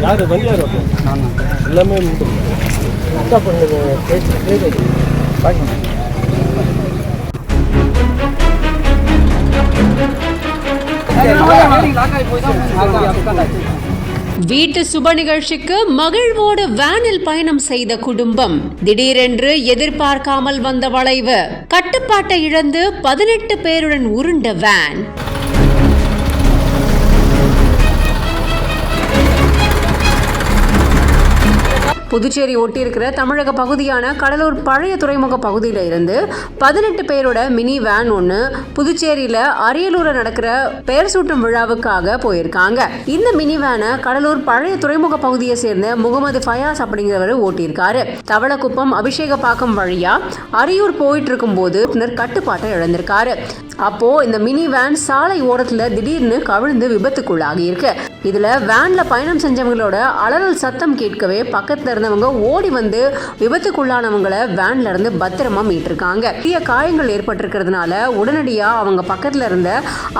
யார் வண்டியார் நான் எல்லாமே அக்கா பண்ணுங்க பேச்சு பார்க்கணும். வீட்டு சுப நிகழ்ச்சிக்கு மகிழ்வோடு வேனில் பயணம் செய்த குடும்பம் திடீரென்று எதிர்பார்க்காமல் வந்த வளைவு, கட்டுப்பாட்டை இழந்து 18 பேருடன் உருண்ட வேன். புதுச்சேரி ஒட்டியிருக்கிற தமிழக பகுதியான கடலூர் பழைய துறைமுக பகுதியில் இருந்து 18 பேரோட மினி வேன் ஒன்று புதுச்சேரியில் அரியலூரில் நடக்கிற பெயர் சூட்டும் விழாவுக்காக போயிருக்காங்க. இந்த மினி வேனை கடலூர் பழைய துறைமுக பகுதியை சேர்ந்த முகமது ஃபயாஸ் அப்படிங்கிறவர் ஓட்டியிருக்காரு. தவளக்குப்பம் அபிஷேகப்பாக்கம் வழியா அரியூர் போயிட்டு இருக்கும் போது கட்டுப்பாட்டை இழந்திருக்காரு. அப்போ இந்த மினி வேன் சாலை ஓரத்துல திடீர்னு கவிழ்ந்து விபத்துக்குள்ளாகி இருக்கு. இதுல வேன்ல பயணம் செஞ்சவங்களோட அலறல் சத்தம் கேட்கவே பக்கத்துல இருந்தவங்க ஓடி வந்து விபத்துக்குள்ளானவங்களை வேன்ல இருந்து பத்திரமா மீட்டிருக்காங்க. பெரிய காயங்கள் ஏற்பட்டிருக்கிறதுனால உடனடியா அவங்க பக்கத்துல இருந்த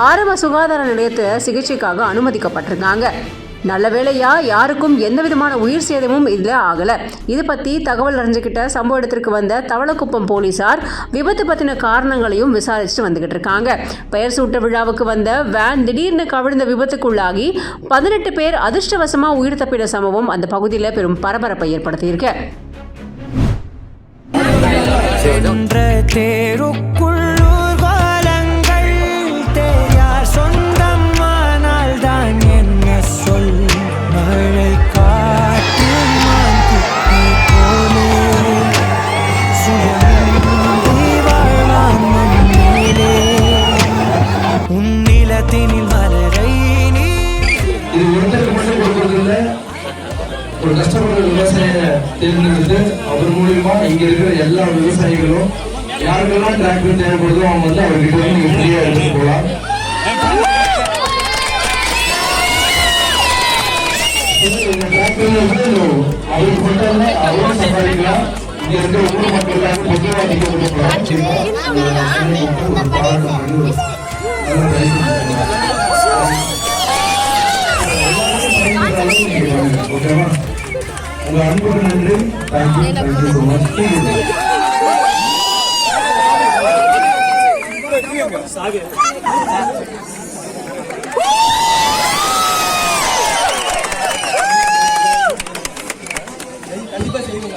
ஆரம்ப சுகாதார நிலையத்துல சிகிச்சைக்காக அனுமதிக்கப்பட்டிருக்காங்க. நல்ல வேளையா யாருக்கும் எந்த விதமான உயிர் சேதமும் இதுல ஆகல. இது பத்தி தகவல் அறிஞ்சுக்கிட்ட சம்பவ இடத்திற்கு வந்த தவளக்குப்பம் போலீசார் விபத்து பத்தின காரணங்களையும் விசாரிச்சுட்டு வந்துகிட்டு இருக்காங்க. பெயர் சூட்ட விழாவுக்கு வந்த வேன் திடீர்னு கவிழ்ந்த விபத்துக்குள்ளாகி 18 பேர் அதிர்ஷ்டவசமா உயிர் தப்பின சம்பவம் அந்த பகுதியில் பெரும் பரபரப்பை ஏற்படுத்தியிருக்கு. ஒரு கஷ்டப்படுற விவசாயியை தேர்ந்தெடுத்து அவர் மூலியமா இங்க இருக்கிற எல்லா விவசாயிகளும் யாருக்கெல்லாம் டிராக்டர் தேவைப்படுதோ அவங்க வந்து அவர்கிட்ட வந்து நீங்க ஃப்ரீயா எடுத்துட்டு போகலாம். டிராக்டர் வந்து அவருக்கு மட்டும் அவரும் சம்பாதிக்கலாம். இங்க இருக்கிற ஊர் மக்களுக்காக பொதுவாக அதிகம் கொடுக்கலாம். ஓகேவா? உங்க அன்புக்கு நன்றி. Thank you so much. கண்டிப்பா செய்யுங்க.